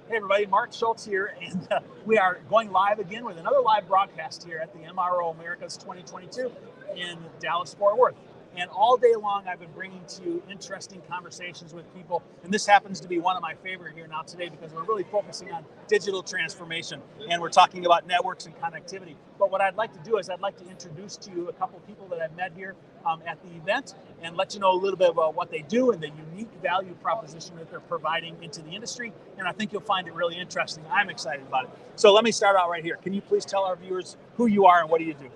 Hey everybody, Mark Schultz here, and we are going live again with another live broadcast here at the MRO Americas 2022 in Dallas, Fort Worth. And all day long I've been bringing to you interesting conversations with people, and this happens to be one of my favorite here now today because we're really focusing on digital transformation, and we're talking about networks and connectivity. But what I'd like to do is I'd like to introduce to you a couple of people that I've met here at the event and let you know a little bit about what they do and the unique value proposition that they're providing into the industry, and I think you'll find it really interesting. I'm excited about it. So let me start out right here. Can you please tell our viewers who you are and what do you do?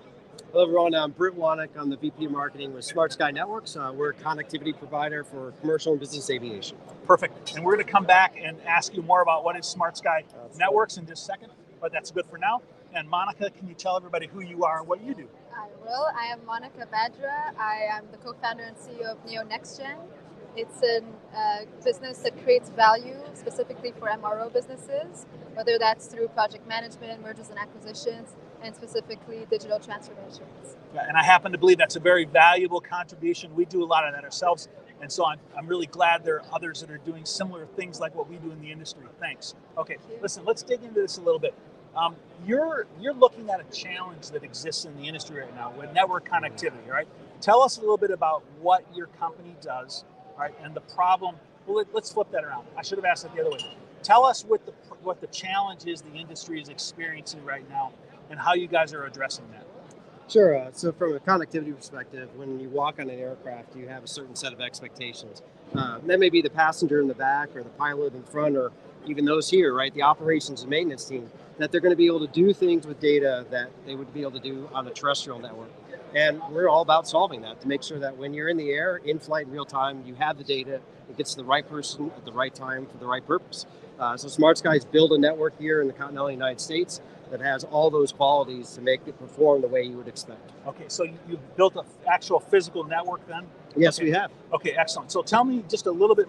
Hello everyone, I'm Britt Wanick. I'm the VP of Marketing with SmartSky Networks. We're a connectivity provider for commercial and business aviation. Perfect. And we're going to come back and ask you more about what is SmartSky Networks in just a second, but that's good for now. And Monica, can you tell everybody who you are and what you do? I will. I am Monica Badra. I am the co-founder and CEO of NeoNextGen. It's a business that creates value specifically for MRO businesses, whether that's through project management, mergers and acquisitions, and specifically digital transformations. Yeah, and I happen to believe that's a very valuable contribution. We do a lot of that ourselves, and so I'm really glad there are others that are doing similar things like what we do in the industry. Thanks. Okay, listen, let's dig into this a little bit. You're looking at a challenge that exists in the industry right now with network connectivity, right? Tell us a little bit about what your company does, right, and the problem. Well, let's flip that around. I should have asked it the other way. Tell us what the challenge is the industry is experiencing right now and how you guys are addressing that. Sure. So from a connectivity perspective, when you walk on an aircraft, you have a certain set of expectations. That may be the passenger in the back or the pilot in front or even those here, right? The operations and maintenance team, that they're going to be able to do things with data that they would be able to do on a terrestrial network. And we're all about solving that to make sure that when you're in the air, in flight, in real time, you have the data, it gets to the right person at the right time for the right purpose. So SmartSky's built a network here in the continental United States that has all those qualities to make it perform the way you would expect. Okay, so you've built an actual physical network then? Yes, okay. We have. Okay, excellent. So tell me just a little bit,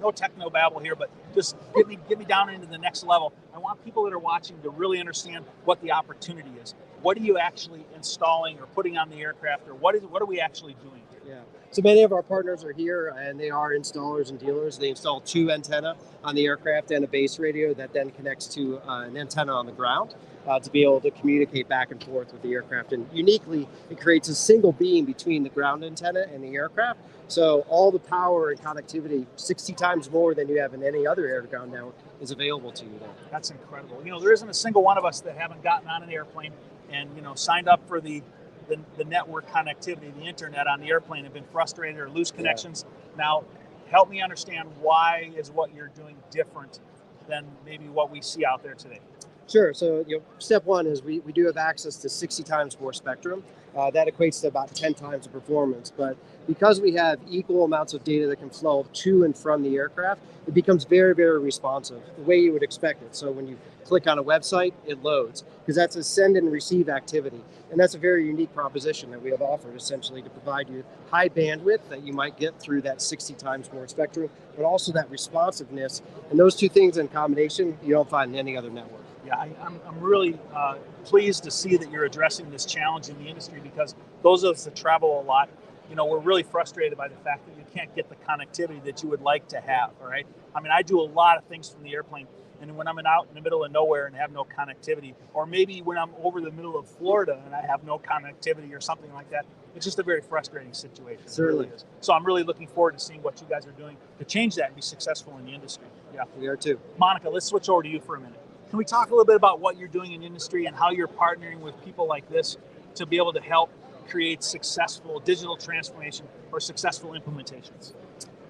no techno babble here, but just get me down into the next level. I want people that are watching to really understand what the opportunity is. What are you actually installing or putting on the aircraft, or what are we actually doing? Yeah. So many of our partners are here, and they are installers and dealers. They install 2 antenna on the aircraft and a base radio that then connects to an antenna on the ground to be able to communicate back and forth with the aircraft. And uniquely, it creates a single beam between the ground antenna and the aircraft. So all the power and connectivity, 60 times more than you have in any other air-to-ground network, is available to you there. That's incredible. There isn't a single one of us that haven't gotten on an airplane and signed up for the network connectivity, the internet on the airplane, have been frustrated or lose connections. Yeah. Now, help me understand why is what you're doing different than maybe what we see out there today. Sure. So step one is we do have access to 60 times more spectrum. That equates to about 10 times the performance. But because we have equal amounts of data that can flow to and from the aircraft, it becomes very, very responsive, the way you would expect it. So when you click on a website, it loads, because that's a send and receive activity. And that's a very unique proposition that we have offered, essentially, to provide you high bandwidth that you might get through that 60 times more spectrum, but also that responsiveness. And those two things in combination, you don't find in any other network. Yeah, I'm really pleased to see that you're addressing this challenge in the industry, because those of us that travel a lot, we're really frustrated by the fact that you can't get the connectivity that you would like to have, all right? I mean, I do a lot of things from the airplane, and when I'm out in the middle of nowhere and have no connectivity, or maybe when I'm over the middle of Florida and I have no connectivity or something like that, it's just a very frustrating situation. Certainly. It really is. So I'm really looking forward to seeing what you guys are doing to change that and be successful in the industry. Yeah, we are too. Monica, let's switch over to you for a minute. Can we talk a little bit about what you're doing in the industry and how you're partnering with people like this to be able to help create successful digital transformation or successful implementations?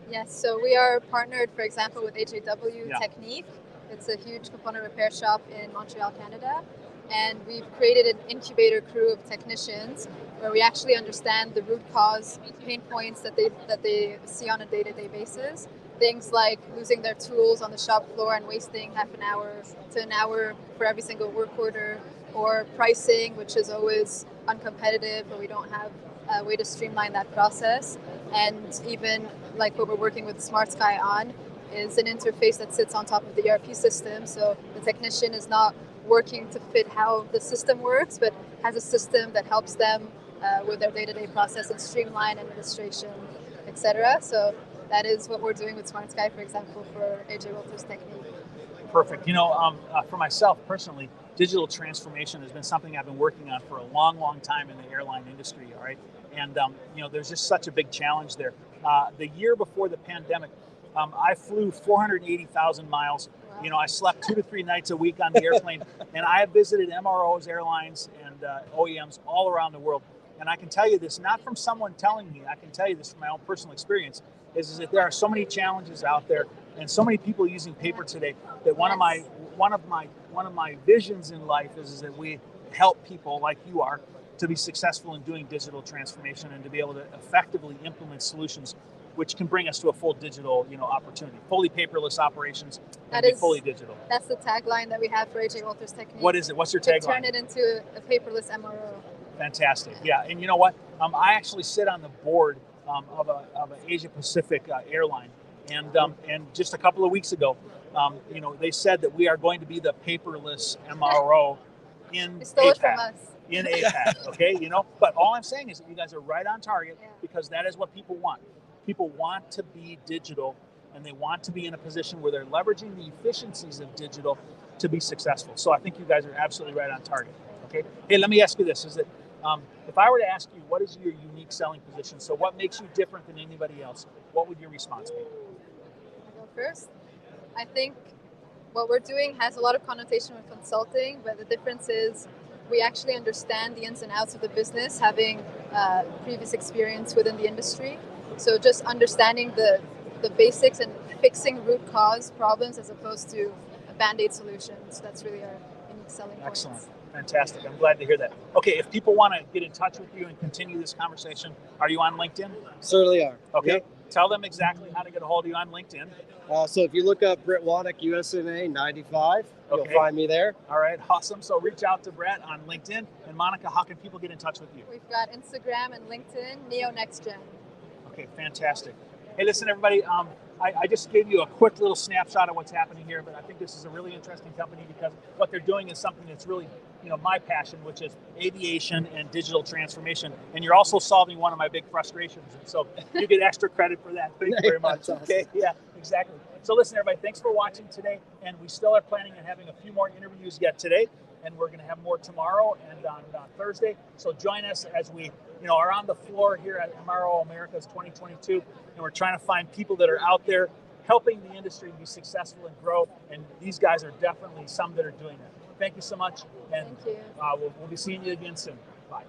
Yes, so we are partnered, for example, with HAW Technique. It's a huge component repair shop in Montreal, Canada. And we've created an incubator crew of technicians where we actually understand the root cause pain points that they see on a day-to-day basis. Things like losing their tools on the shop floor and wasting half an hour to an hour for every single work order, or pricing, which is always uncompetitive, but we don't have a way to streamline that process. And even like what we're working with SmartSky on is an interface that sits on top of the ERP system. So the technician is not working to fit how the system works, but has a system that helps them with their day-to-day process and streamline administration, etc. So that is what we're doing with SmartSky, for example, for AJ Walter's technique. Perfect. For myself personally, digital transformation has been something I've been working on for a long, long time in the airline industry. All right, and there's just such a big challenge there. The year before the pandemic, I flew 480,000 miles. Wow. I slept 2 to 3 nights a week on the airplane, and I have visited MROs, airlines, and OEMs all around the world. And I can tell you this, not from someone telling me, I can tell you this from my own personal experience, is that there are so many challenges out there and so many people using paper today that one of my visions in life is that we help people like you are to be successful in doing digital transformation and to be able to effectively implement solutions which can bring us to a full digital opportunity, fully paperless operations and be fully digital. That's the tagline that we have for AJ Walter's technique. What is it? What's your tagline? Turn it into a paperless MRO. Fantastic. Yeah, and you know what? I actually sit on the board of an Asia Pacific airline, and just a couple of weeks ago, they said that we are going to be the paperless MRO in APAC. In APAC, okay, But all I'm saying is that you guys are right on target because that is what people want. People want to be digital, and they want to be in a position where they're leveraging the efficiencies of digital to be successful. So I think you guys are absolutely right on target. Okay. Hey, let me ask you this: is that if I were to ask you what is your unique selling position, so what makes you different than anybody else, what would your response be? I'll go first. I think what we're doing has a lot of connotation with consulting, but the difference is we actually understand the ins and outs of the business, having previous experience within the industry. So just understanding the basics and fixing root cause problems as opposed to a Band-Aid solution. So that's really our unique selling point. Excellent. Fantastic. I'm glad to hear that. Okay, if people want to get in touch with you and continue this conversation, are you on LinkedIn? Certainly are. Okay. Yep. Tell them exactly how to get a hold of you on LinkedIn. So if you look up Brett Waddick, USNA 95, you'll find me there. All right, awesome. So reach out to Brett on LinkedIn. And Monica, how can people get in touch with you? We've got Instagram and LinkedIn, Neo Next Gen. Okay, fantastic. Hey, listen, everybody, I just gave you a quick little snapshot of what's happening here, but I think this is a really interesting company because what they're doing is something that's really, my passion, which is aviation and digital transformation. And you're also solving one of my big frustrations. And so you get extra credit for that. Thank you very much. Okay, yeah, exactly. So listen, everybody, thanks for watching today. And we still are planning on having a few more interviews yet today. And we're going to have more tomorrow and on Thursday. So join us as we are on the floor here at MRO Americas 2022. And we're trying to find people that are out there helping the industry be successful and grow. And these guys are definitely some that are doing that. Thank you so much. And thank you. We'll be seeing you again soon. Bye.